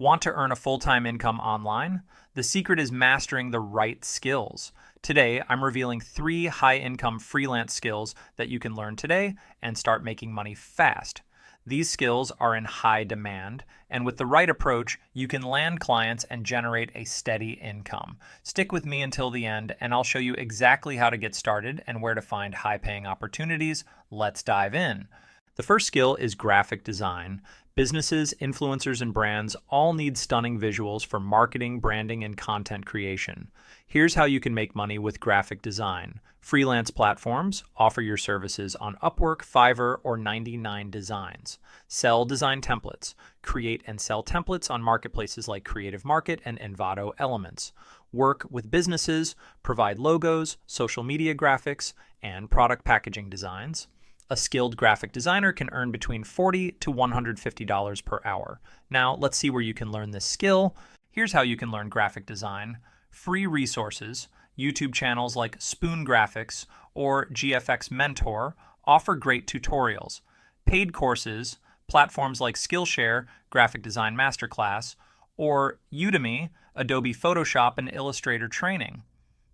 Want to earn a full-time income online? The secret is mastering the right skills. Today, I'm revealing 3 high-income freelance skills that you can learn today and start making money fast. These skills are in high demand, and with the right approach, you can land clients and generate a steady income. Stick with me until the end, and I'll show you exactly how to get started and where to find high-paying opportunities. Let's dive in. The first skill is graphic design. Businesses, influencers, and brands all need stunning visuals for marketing, branding, and content creation. Here's how you can make money with graphic design. Freelance platforms offer your services on Upwork, Fiverr, or 99 Designs. Sell design templates. Create and sell templates on marketplaces like Creative Market and Envato Elements. Work with businesses, provide logos, social media graphics, and product packaging designs. A skilled graphic designer can earn between $40 to $150 per hour. Now, let's see where you can learn this skill. Here's how you can learn graphic design. Free resources, YouTube channels like Spoon Graphics or GFX Mentor offer great tutorials. Paid courses, platforms like Skillshare, Graphic Design Masterclass, or Udemy, Adobe Photoshop and Illustrator training.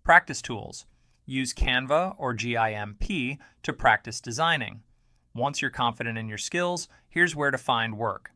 Practice tools. Use Canva or GIMP to practice designing. Once you're confident in your skills, here's where to find work.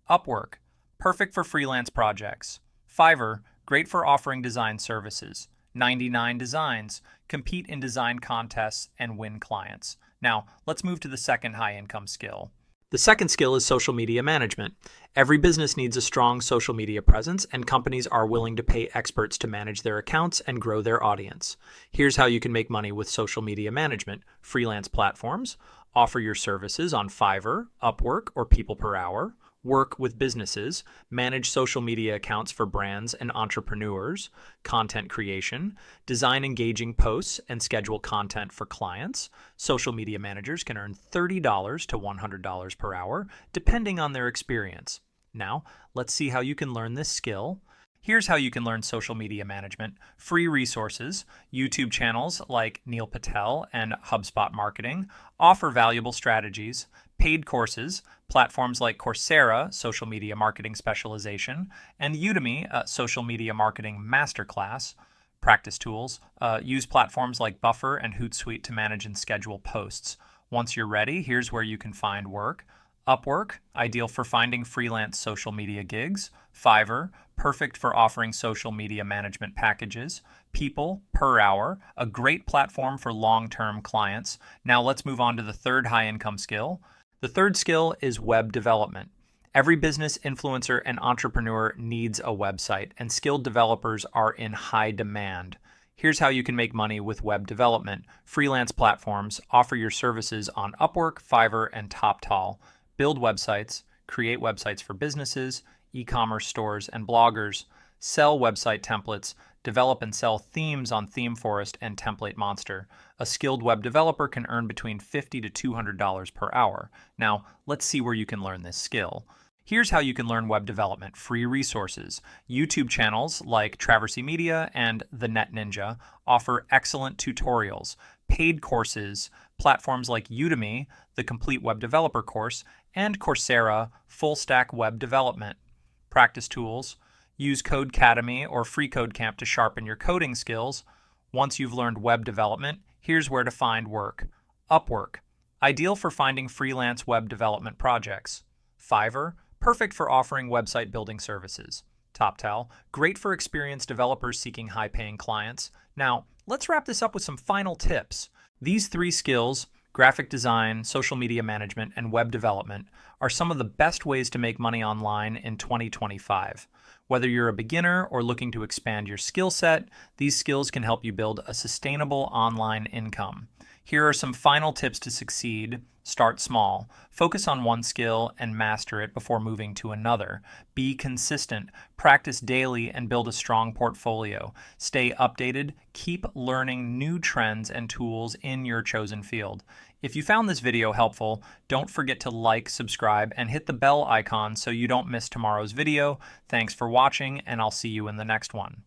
Upwork, perfect for freelance projects. Fiverr, great for offering design services. 99 Designs, compete in design contests and win clients. Now, let's move to the second high-income skill. The second skill is social media management. Every business needs a strong social media presence, and companies are willing to pay experts to manage their accounts and grow their audience. Here's how you can make money with social media management. Freelance platforms offer your services on Fiverr, Upwork, or People Per Hour. Work with businesses, manage social media accounts for brands and entrepreneurs, content creation, design engaging posts and schedule content for clients. Social media managers can earn $30 to $100 per hour, depending on their experience. Now, let's see how you can learn this skill. Here's how you can learn social media management. Free resources, YouTube channels like Neil Patel and HubSpot Marketing offer valuable strategies. Paid courses, platforms like Coursera, social media marketing specialization, and Udemy, social media marketing masterclass. Practice tools, use platforms like Buffer and Hootsuite to manage and schedule posts. Once you're ready, here's where you can find work. Upwork, ideal for finding freelance social media gigs. Fiverr, perfect for offering social media management packages. People Per Hour, a great platform for long-term clients. Now let's move on to the third high-income skill. The third skill is web development. Every business, influencer, and entrepreneur needs a website, and skilled developers are in high demand. Here's how you can make money with web development. Freelance platforms offer your services on Upwork, Fiverr, and TopTal. Build websites, create websites for businesses, e-commerce stores, and bloggers. Sell website templates, develop and sell themes on ThemeForest and Template Monster. A skilled web developer can earn between $50 to $200 per hour. Now, let's see where you can learn this skill. Here's how you can learn web development. Free resources. YouTube channels like Traversy Media and The Net Ninja offer excellent tutorials. Paid courses, platforms like Udemy, the Complete Web Developer course, and Coursera, Full Stack Web Development. Practice tools. Use Codecademy or FreeCodeCamp to sharpen your coding skills. Once you've learned web development, here's where to find work. Upwork, ideal for finding freelance web development projects. Fiverr, perfect for offering website building services. TopTal, great for experienced developers seeking high-paying clients. Now, let's wrap this up with some final tips. These 3 skills, graphic design, social media management, and web development, are some of the best ways to make money online in 2025. Whether you're a beginner or looking to expand your skill set, these skills can help you build a sustainable online income. Here are some final tips to succeed. Start small. Focus on one skill and master it before moving to another. Be consistent. Practice daily and build a strong portfolio. Stay updated. Keep learning new trends and tools in your chosen field. If you found this video helpful, don't forget to like, subscribe, and hit the bell icon so you don't miss tomorrow's video. Thanks for watching, and I'll see you in the next one.